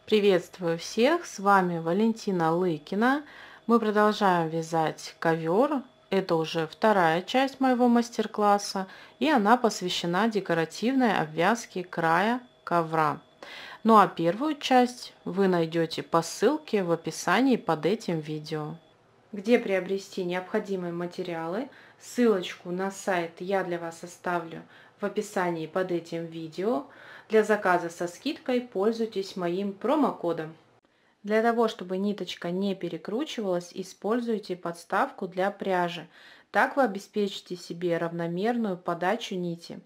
Приветствую всех, с вами Валентина Лыкина. Мы продолжаем вязать ковер. Это уже вторая часть моего мастер-класса, и она посвящена декоративной обвязке края ковра. Ну а первую часть вы найдете по ссылке в описании под этим видео. Где приобрести необходимые материалы, ссылочку на сайт я для вас оставлю в описании под этим видео. Для заказа со скидкой пользуйтесь моим промокодом. Для того, чтобы ниточка не перекручивалась, используйте подставку для пряжи. Так вы обеспечите себе равномерную подачу нити.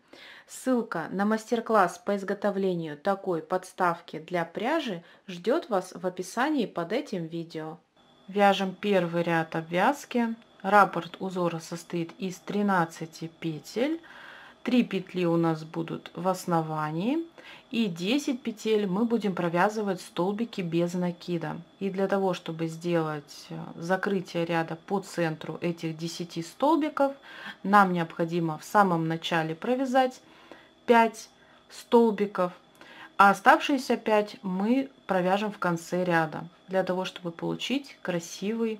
Ссылка на мастер-класс по изготовлению такой подставки для пряжи ждет вас в описании под этим видео. Вяжем первый ряд обвязки. Раппорт узора состоит из 13 петель. 3 петли у нас будут в основании и 10 петель мы будем провязывать столбики без накида. И для того, чтобы сделать закрытие ряда по центру этих 10 столбиков, нам необходимо в самом начале провязать 5 столбиков, а оставшиеся 5 мы провяжем в конце ряда, для того, чтобы получить красивое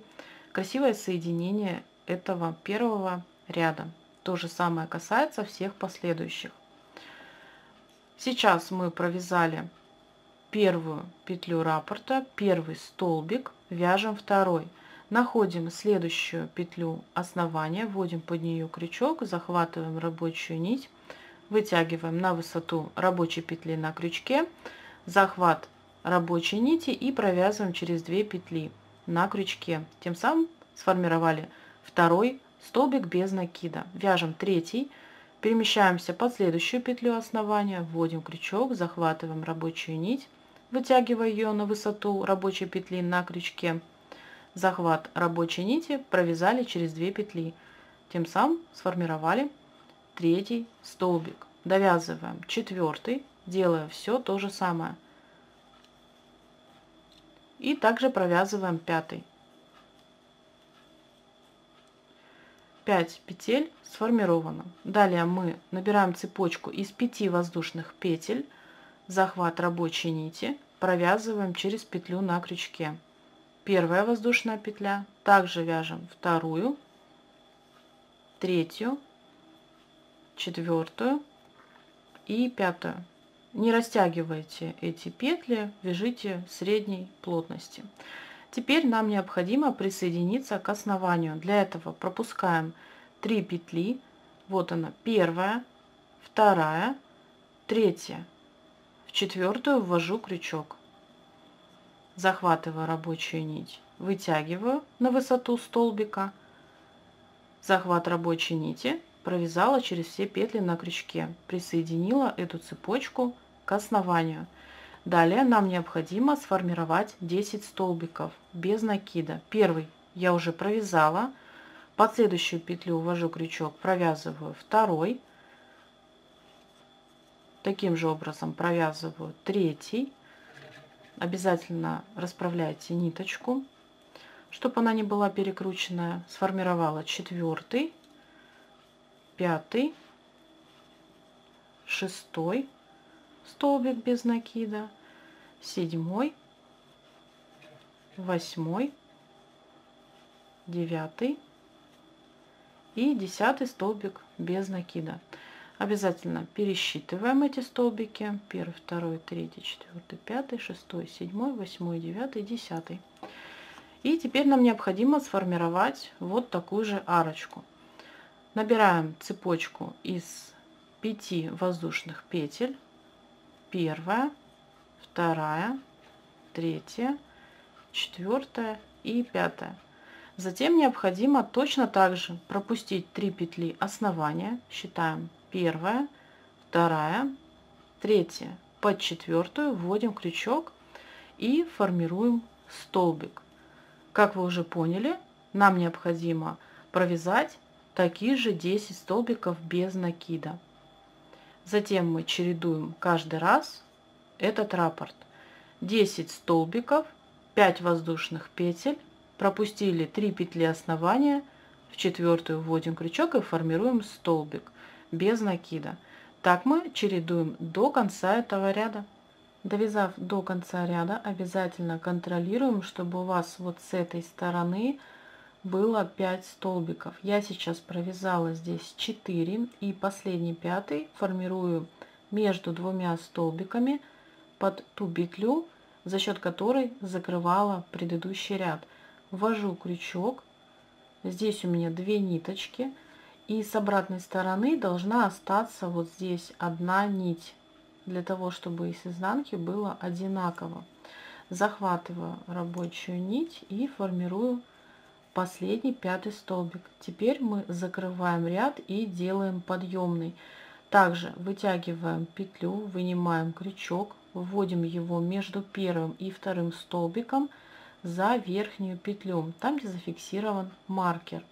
соединение этого первого ряда. То же самое касается всех последующих. Сейчас мы провязали первую петлю раппорта, первый столбик, вяжем второй. Находим следующую петлю основания, вводим под нее крючок, захватываем рабочую нить, вытягиваем на высоту рабочей петли на крючке, захват рабочей нити и провязываем через 2 петли на крючке. Тем самым сформировали второй столбик без накида. Вяжем третий, перемещаемся под следующую петлю основания, вводим крючок, захватываем рабочую нить, вытягивая ее на высоту рабочей петли на крючке, захват рабочей нити, провязали через 2 петли. Тем самым сформировали третий столбик. Довязываем четвертый, делая все то же самое. И также провязываем пятый. 5 петель сформировано. Далее мы набираем цепочку из 5 воздушных петель, захват рабочей нити, провязываем через петлю на крючке. Первая воздушная петля, также вяжем вторую, третью, четвертую и пятую. Не растягивайте эти петли, вяжите средней плотности. Теперь нам необходимо присоединиться к основанию. Для этого пропускаем 3 петли. Вот она, первая, вторая, третья. В четвертую ввожу крючок. Захватываю рабочую нить, вытягиваю на высоту столбика. Захват рабочей нити, провязала через все петли на крючке. Присоединила эту цепочку к основанию. Далее нам необходимо сформировать 10 столбиков без накида. Первый я уже провязала. Под следующую петлю ввожу крючок, провязываю второй. Таким же образом провязываю третий. Обязательно расправляйте ниточку, чтобы она не была перекрученная. Сформировала четвертый, пятый, шестой столбик без накида, 7, 8, 9 и 10 столбик без накида. Обязательно пересчитываем эти столбики: 1, 2, 3, 4, 5, 6, 7, 8, 9, 10. И теперь нам необходимо сформировать вот такую же арочку. Набираем цепочку из 5 воздушных петель. Первая, вторая, третья, четвертая и пятая. Затем необходимо точно так же пропустить 3 петли основания. Считаем: первая, вторая, третья. Под четвертую вводим крючок и формируем столбик. Как вы уже поняли, нам необходимо провязать такие же 10 столбиков без накида. Затем мы чередуем каждый раз этот раппорт. 10 столбиков, 5 воздушных петель, пропустили 3 петли основания, в четвертую вводим крючок и формируем столбик без накида. Так мы чередуем до конца этого ряда. Довязав до конца ряда, обязательно контролируем, чтобы у вас вот с этой стороны было 5 столбиков. Я сейчас провязала здесь 4 и последний пятый формирую между двумя столбиками под ту петлю, за счет которой закрывала предыдущий ряд. Ввожу крючок, здесь у меня 2 ниточки, и с обратной стороны должна остаться вот здесь одна нить, для того чтобы с изнанки было одинаково. Захватываю рабочую нить и формирую последний пятый столбик. Теперь мы закрываем ряд и делаем подъемный. Также вытягиваем петлю, вынимаем крючок, вводим его между первым и вторым столбиком за верхнюю петлю, там где зафиксирован маркер.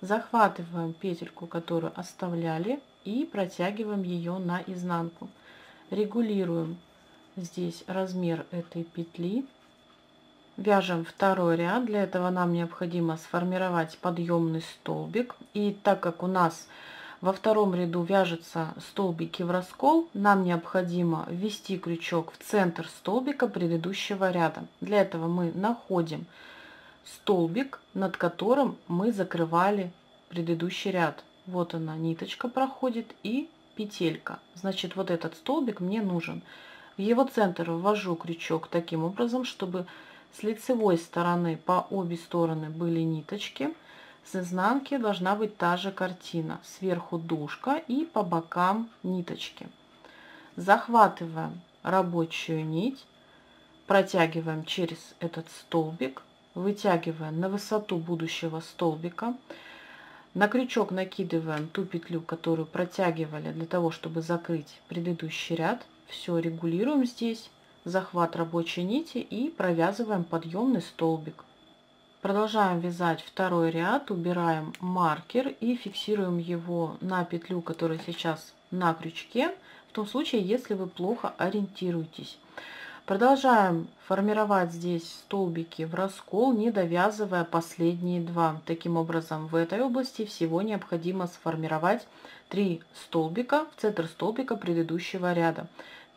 Захватываем петельку, которую оставляли, и протягиваем ее на изнанку. Регулируем здесь размер этой петли. Вяжем второй ряд. Для этого нам необходимо сформировать подъемный столбик. И так как у нас во втором ряду вяжутся столбики в раскол, нам необходимо ввести крючок в центр столбика предыдущего ряда. Для этого мы находим столбик, над которым мы закрывали предыдущий ряд. Вот она, ниточка проходит и петелька. Значит, вот этот столбик мне нужен. В его центр ввожу крючок таким образом, чтобы с лицевой стороны по обе стороны были ниточки. С изнанки должна быть та же картина. Сверху дужка и по бокам ниточки. Захватываем рабочую нить, протягиваем через этот столбик, вытягиваем на высоту будущего столбика. На крючок накидываем ту петлю, которую протягивали для того, чтобы закрыть предыдущий ряд. Все регулируем здесь. Захват рабочей нити и провязываем подъемный столбик. Продолжаем вязать второй ряд, убираем маркер и фиксируем его на петлю, которая сейчас на крючке, в том случае, если вы плохо ориентируетесь. Продолжаем формировать здесь столбики в раскол, не довязывая последние два. Таким образом, в этой области всего необходимо сформировать 3 столбика в центр столбика предыдущего ряда.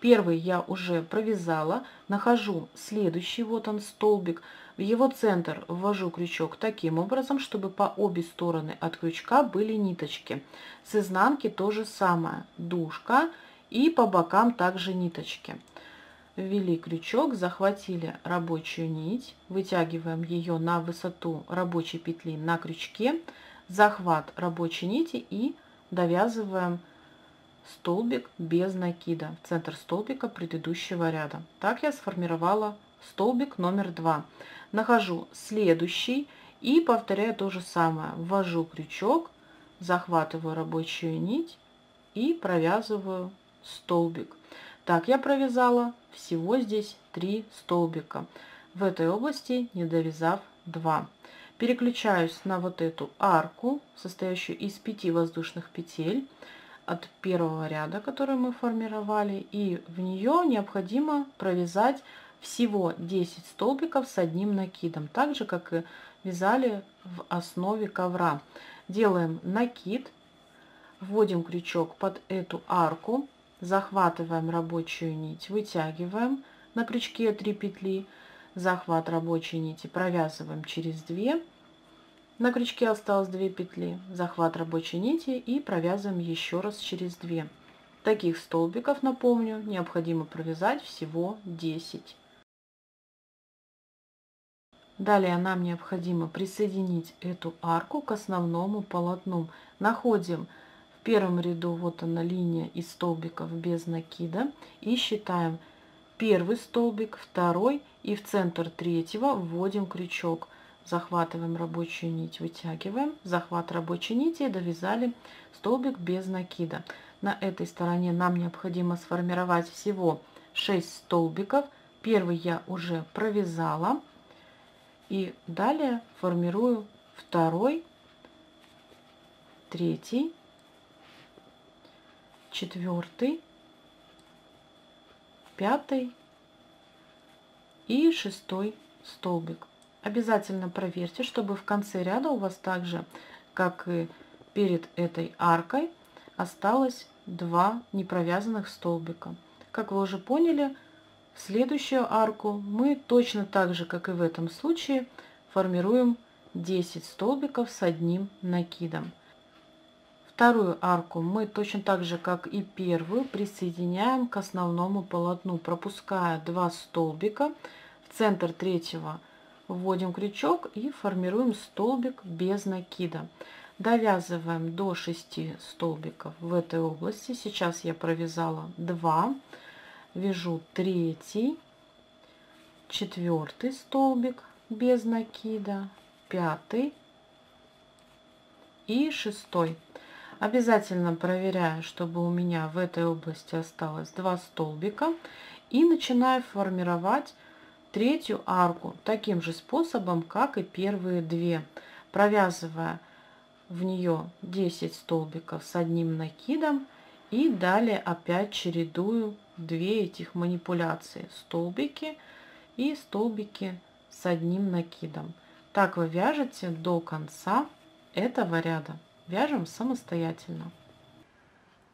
Первый я уже провязала, нахожу следующий, вот он столбик, в его центр ввожу крючок таким образом, чтобы по обе стороны от крючка были ниточки. С изнанки то же самое, дужка, и по бокам также ниточки. Ввели крючок, захватили рабочую нить, вытягиваем ее на высоту рабочей петли на крючке, захват рабочей нити и довязываем столбик без накида в центр столбика предыдущего ряда. Так я сформировала столбик номер 2. Нахожу следующий и повторяю то же самое. Ввожу крючок, захватываю рабочую нить и провязываю столбик. Так я провязала всего здесь 3 столбика. В этой области не довязав 2. Переключаюсь на вот эту арку, состоящую из 5 воздушных петель от первого ряда, который мы формировали, и в нее необходимо провязать всего 10 столбиков с одним накидом, так же как и вязали в основе ковра. Делаем накид, вводим крючок под эту арку, захватываем рабочую нить, вытягиваем на крючке 3 петли, захват рабочей нити провязываем через 2, на крючке осталось 2 петли, захват рабочей нити и провязываем еще раз через 2. Таких столбиков, напомню, необходимо провязать всего 10. Далее нам необходимо присоединить эту арку к основному полотну. Находим в первом ряду, вот она линия из столбиков без накида, и считаем первый столбик, второй, и в центр третьего вводим крючок. Захватываем рабочую нить, вытягиваем, захват рабочей нити и довязали столбик без накида. На этой стороне нам необходимо сформировать всего 6 столбиков. Первый я уже провязала. И далее формирую второй, третий, четвертый, пятый и шестой столбик. Обязательно проверьте, чтобы в конце ряда у вас также, как и перед этой аркой, осталось 2 непровязанных столбика. Как вы уже поняли, В следующую арку мы точно так же, как и в этом случае, формируем 10 столбиков с одним накидом. Вторую арку мы точно так же, как и первую, присоединяем к основному полотну, пропуская 2 столбика. В центр третьего вводим крючок и формируем столбик без накида. Довязываем до 6 столбиков в этой области. Сейчас я провязала 2. Вяжу третий, четвертый столбик без накида, пятый и шестой. Обязательно проверяю, чтобы у меня в этой области осталось 2 столбика, и начинаю формировать третью арку таким же способом, как и первые 2, провязывая в нее 10 столбиков с одним накидом, и далее опять чередую 2 этих манипуляции: столбики и столбики с одним накидом. Так вы вяжете до конца этого ряда. Вяжем самостоятельно.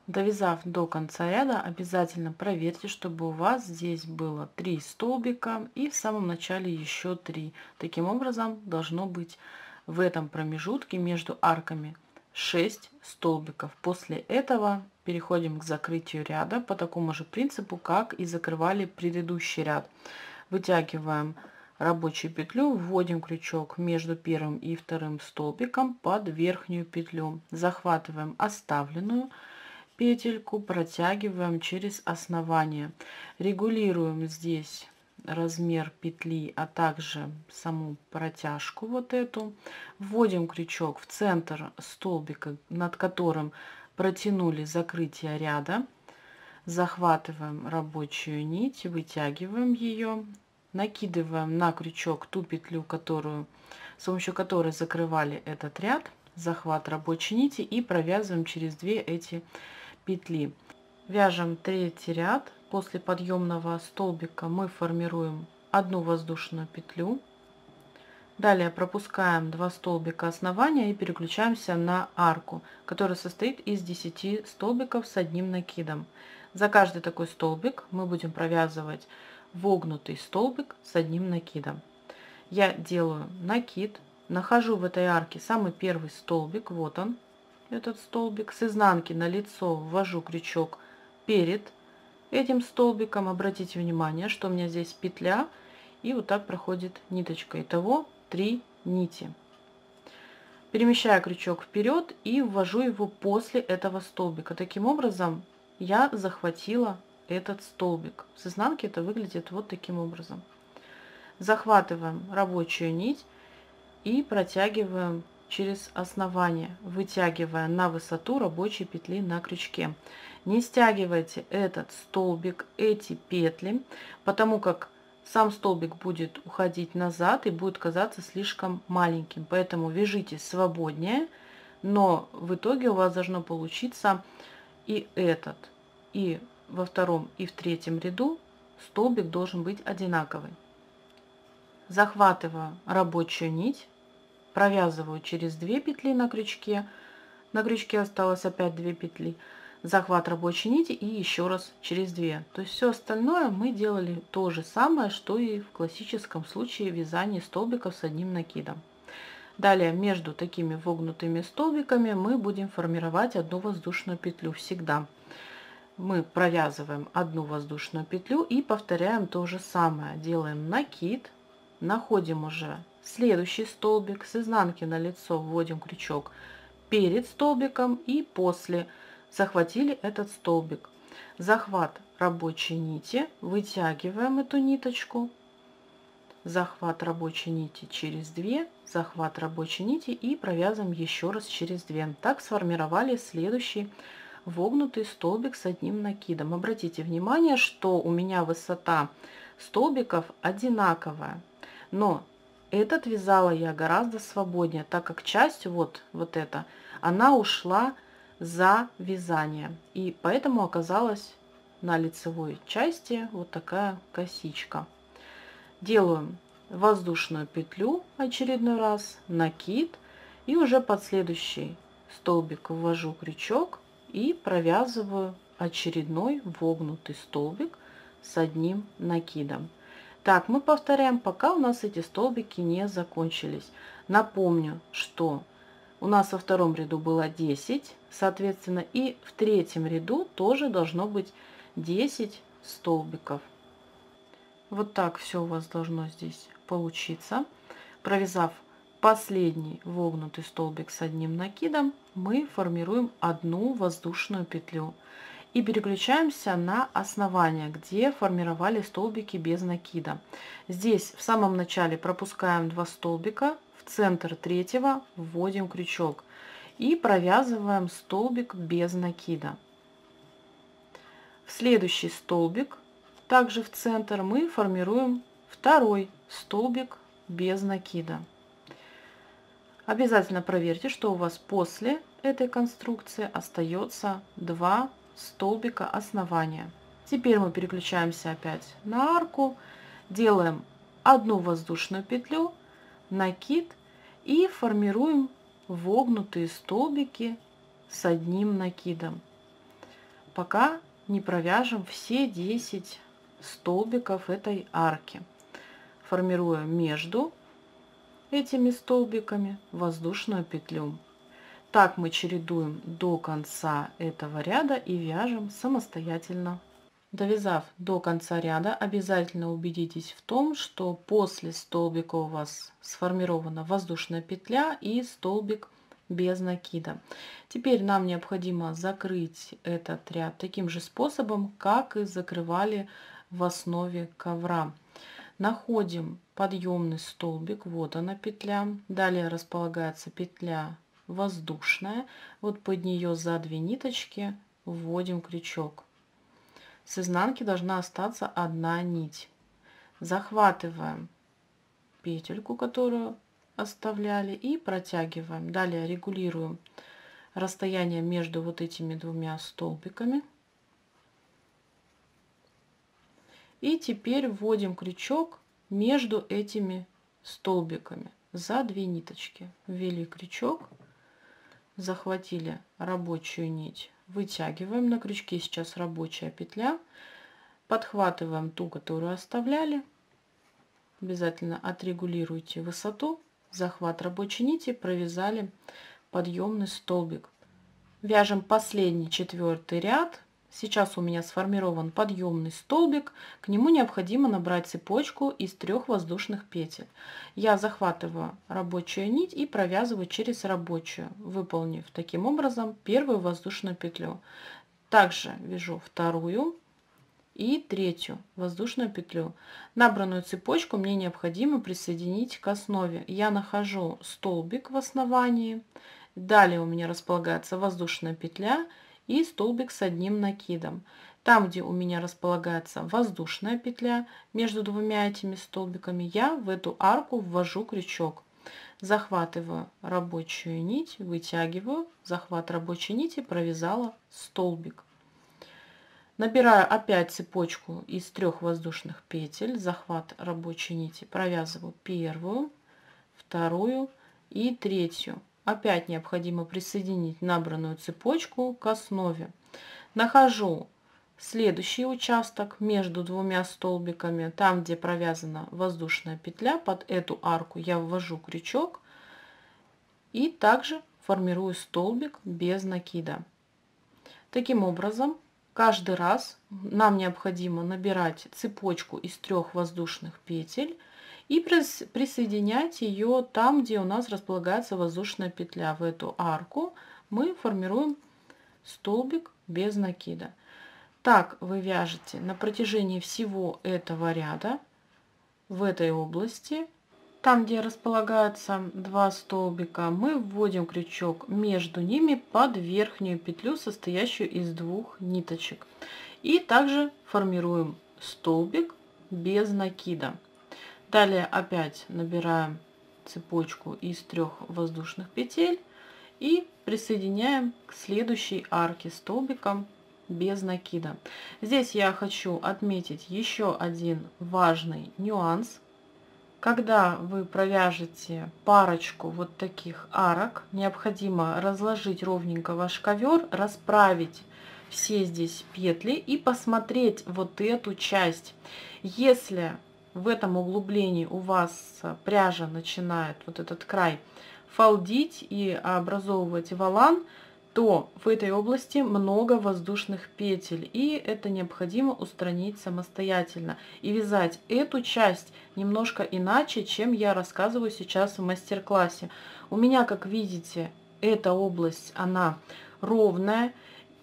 Довязав до конца ряда, обязательно проверьте, чтобы у вас здесь было 3 столбика и в самом начале еще 3. Таким образом должно быть в этом промежутке между арками 6 столбиков. После этого переходим к закрытию ряда по такому же принципу, как и закрывали предыдущий ряд. Вытягиваем рабочую петлю, вводим крючок между первым и вторым столбиком под верхнюю петлю, захватываем оставленную петельку, протягиваем через основание, регулируем здесь размер петли, а также саму протяжку вот эту, вводим крючок в центр столбика, над которым протянули закрытие ряда, захватываем рабочую нить, вытягиваем ее, накидываем на крючок ту петлю, с помощью которой закрывали этот ряд, захват рабочей нити, и провязываем через 2 эти петли. Вяжем третий ряд. После подъемного столбика мы формируем 1 воздушную петлю. Далее пропускаем 2 столбика основания и переключаемся на арку, которая состоит из 10 столбиков с одним накидом. За каждый такой столбик мы будем провязывать вогнутый столбик с одним накидом. Я делаю накид, нахожу в этой арке самый первый столбик, вот он, этот столбик, с изнанки на лицо ввожу крючок перед этим столбиком. Обратите внимание, что у меня здесь петля, и вот так проходит ниточка. Итого 3 нити. Перемещаю крючок вперед и ввожу его после этого столбика. Таким образом я захватила этот столбик. С изнанки это выглядит вот таким образом. Захватываем рабочую нить и протягиваем через основание, вытягивая на высоту рабочей петли на крючке. Не стягивайте этот столбик, эти петли, потому как сам столбик будет уходить назад и будет казаться слишком маленьким. Поэтому вяжите свободнее, но в итоге у вас должно получиться и этот, и во втором, и в третьем ряду столбик должен быть одинаковый. Захватываю рабочую нить, провязываю через 2 петли на крючке. На крючке осталось опять 2 петли. Захват рабочей нити и еще раз через 2. То есть все остальное мы делали то же самое, что и в классическом случае вязания столбиков с одним накидом. Далее между такими вогнутыми столбиками мы будем формировать 1 воздушную петлю всегда. Мы провязываем 1 воздушную петлю и повторяем то же самое. Делаем накид, находим уже следующий столбик, с изнанки на лицо вводим крючок перед столбиком и после захватили этот столбик. Захват рабочей нити, вытягиваем эту ниточку, захват рабочей нити через 2, захват рабочей нити и провязываем еще раз через 2. Так сформировали следующий вогнутый столбик с одним накидом. Обратите внимание, что у меня высота столбиков одинаковая, но этот вязала я гораздо свободнее, так как часть вот эта, она ушла за вязание, и поэтому оказалась на лицевой части вот такая косичка. Делаю воздушную петлю очередной раз, накид, и уже под следующий столбик ввожу крючок и провязываю очередной вогнутый столбик с одним накидом. Так, мы повторяем, пока у нас эти столбики не закончились. Напомню, что у нас во втором ряду было 10, соответственно, и в третьем ряду тоже должно быть 10 столбиков. Вот так все у вас должно здесь получиться. Провязав последний вогнутый столбик с одним накидом, мы формируем одну воздушную петлю и переключаемся на основание, где формировали столбики без накида. Здесь в самом начале пропускаем 2 столбика, в центр третьего вводим крючок и провязываем столбик без накида. В следующий столбик, также в центр, мы формируем второй столбик без накида. Обязательно проверьте, что у вас после этой конструкции остается 2 столбика основания. Теперь мы переключаемся опять на арку, делаем одну воздушную петлю, накид и формируем вогнутые столбики с одним накидом, пока не провяжем все 10 столбиков этой арки, формируя между этими столбиками воздушную петлю. Так мы чередуем до конца этого ряда и вяжем самостоятельно. Довязав до конца ряда, обязательно убедитесь в том, что после столбика у вас сформирована воздушная петля и столбик без накида. Теперь нам необходимо закрыть этот ряд таким же способом, как и закрывали в основе ковра. Находим подъемный столбик, вот она петля. Далее располагается петля воздушная. Вот под нее за 2 ниточки вводим крючок. С изнанки должна остаться одна нить. Захватываем петельку, которую оставляли, и протягиваем. Далее регулируем расстояние между вот этими 2 столбиками. И теперь вводим крючок между этими столбиками за 2 ниточки. Ввели крючок, захватили рабочую нить, вытягиваем. На крючке сейчас рабочая петля. Подхватываем ту, которую оставляли. Обязательно отрегулируйте высоту. Захват рабочей нити, провязали подъемный столбик. Вяжем последний 4-й ряд. Сейчас у меня сформирован подъемный столбик, к нему необходимо набрать цепочку из 3 воздушных петель. Я захватываю рабочую нить и провязываю через рабочую, выполнив таким образом первую воздушную петлю. Также вяжу вторую и третью воздушную петлю. Набранную цепочку мне необходимо присоединить к основе. Я нахожу столбик в основании, далее у меня располагается воздушная петля и столбик с одним накидом. Там, где у меня располагается воздушная петля между 2 этими столбиками, я в эту арку ввожу крючок. Захватываю рабочую нить, вытягиваю, захват рабочей нити, провязала столбик. Набираю опять цепочку из 3 воздушных петель, захват рабочей нити, провязываю первую, вторую и третью. Опять необходимо присоединить набранную цепочку к основе. Нахожу следующий участок между 2 столбиками, там, где провязана воздушная петля, под эту арку я ввожу крючок и также формирую столбик без накида. Таким образом, каждый раз нам необходимо набирать цепочку из 3 воздушных петель и присоединять ее там, где у нас располагается воздушная петля. В эту арку мы формируем столбик без накида. Так вы вяжете на протяжении всего этого ряда в этой области. Там, где располагаются 2 столбика, мы вводим крючок между ними под верхнюю петлю, состоящую из 2 ниточек. И также формируем столбик без накида. Далее опять набираем цепочку из 3 воздушных петель и присоединяем к следующей арке столбиком без накида. Здесь я хочу отметить еще один важный нюанс. Когда вы провяжете парочку вот таких арок, необходимо разложить ровненько ваш ковер, расправить все здесь петли и посмотреть вот эту часть. Если в этом углублении у вас пряжа начинает вот этот край фалдить и образовывать волан, то в этой области много воздушных петель, и это необходимо устранить самостоятельно и вязать эту часть немножко иначе, чем я рассказываю сейчас в мастер-классе. У меня, как видите, эта область, она ровная.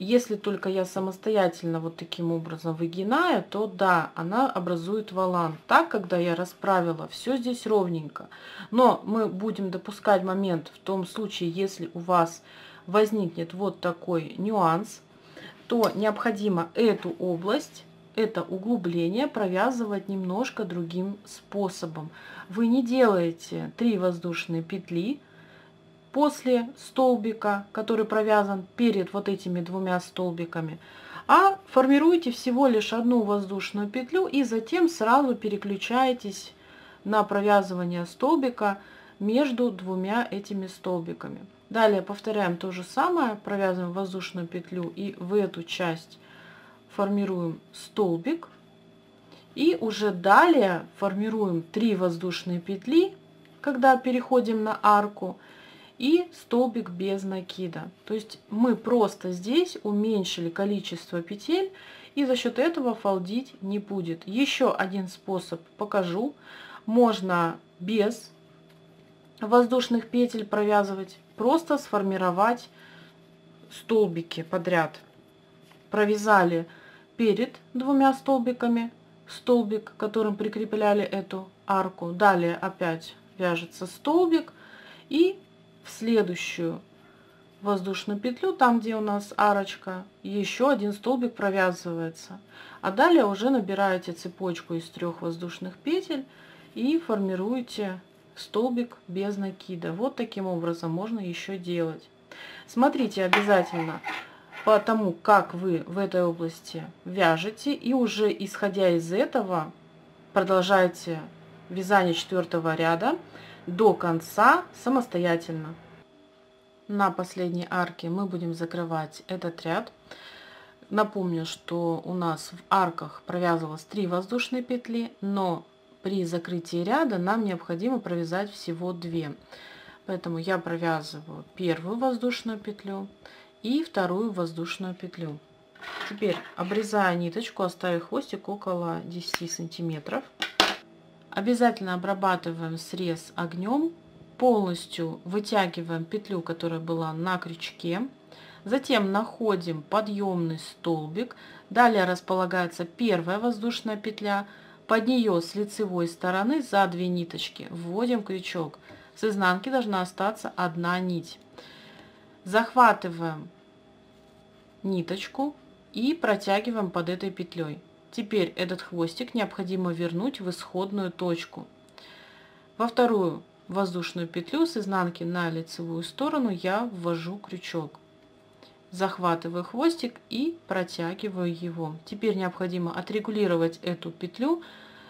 Если только я самостоятельно вот таким образом выгинаю, то да, она образует волан. Так, когда я расправила, все здесь ровненько. Но мы будем допускать момент в том случае, если у вас возникнет вот такой нюанс, то необходимо эту область, это углубление провязывать немножко другим способом. Вы не делаете 3 воздушные петли после столбика, который провязан перед вот этими двумя столбиками, а формируете всего лишь одну воздушную петлю и затем сразу переключаетесь на провязывание столбика между двумя этими столбиками. Далее повторяем то же самое, провязываем воздушную петлю и в эту часть формируем столбик. И уже далее формируем 3 воздушные петли, когда переходим на арку, и столбик без накида. То есть мы просто здесь уменьшили количество петель, и за счет этого фалдить не будет. Еще один способ покажу. Можно без воздушных петель провязывать, просто сформировать столбики подряд. Провязали перед двумя столбиками столбик, которым прикрепляли эту арку. Далее опять вяжется столбик, и в следующую воздушную петлю, там где у нас арочка, еще один столбик провязывается. А далее уже набираете цепочку из 3 воздушных петель и формируете столбик без накида. Вот таким образом можно еще делать. Смотрите обязательно по тому, как вы в этой области вяжете, и уже исходя из этого продолжайте вязание 4 ряда до конца самостоятельно. На последней арке мы будем закрывать этот ряд. Напомню, что у нас в арках провязывалось 3 воздушные петли, но при закрытии ряда нам необходимо провязать всего 2. Поэтому я провязываю первую воздушную петлю и вторую воздушную петлю. Теперь обрезаю ниточку, оставив хвостик около 10 сантиметров. Обязательно обрабатываем срез огнем, полностью вытягиваем петлю, которая была на крючке, затем находим подъемный столбик, далее располагается первая воздушная петля, под нее с лицевой стороны за 2 ниточки вводим крючок, с изнанки должна остаться 1 нить, захватываем ниточку и протягиваем под этой петлей. Теперь этот хвостик необходимо вернуть в исходную точку. Во вторую воздушную петлю с изнанки на лицевую сторону я ввожу крючок. Захватываю хвостик и протягиваю его. Теперь необходимо отрегулировать эту петлю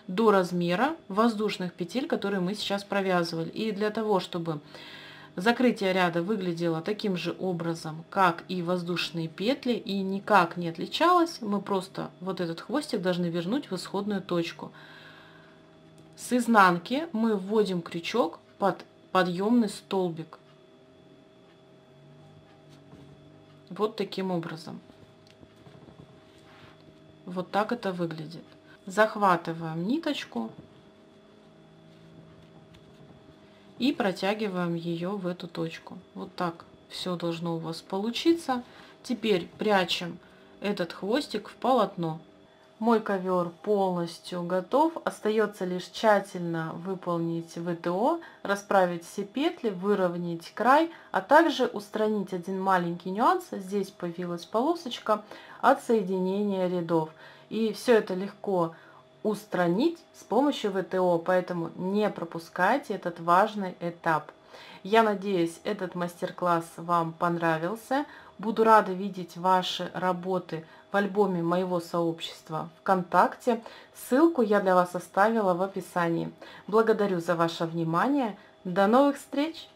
до размера воздушных петель, которые мы сейчас провязывали. И для того, чтобы закрытие ряда выглядело таким же образом, как и воздушные петли, и никак не отличалось, мы просто вот этот хвостик должны вернуть в исходную точку. С изнанки мы вводим крючок под подъемный столбик. Вот таким образом. Вот так это выглядит. Захватываем ниточку и протягиваем ее в эту точку. Вот так все должно у вас получиться. Теперь прячем этот хвостик в полотно. Мой ковер полностью готов. Остается лишь тщательно выполнить ВТО, расправить все петли, выровнять край, а также устранить один маленький нюанс. Здесь появилась полосочка от соединения рядов. И все это легко устранить с помощью ВТО, поэтому не пропускайте этот важный этап. Я надеюсь, этот мастер-класс вам понравился. Буду рада видеть ваши работы в альбоме моего сообщества ВКонтакте. Ссылку я для вас оставила в описании. Благодарю за ваше внимание. До новых встреч!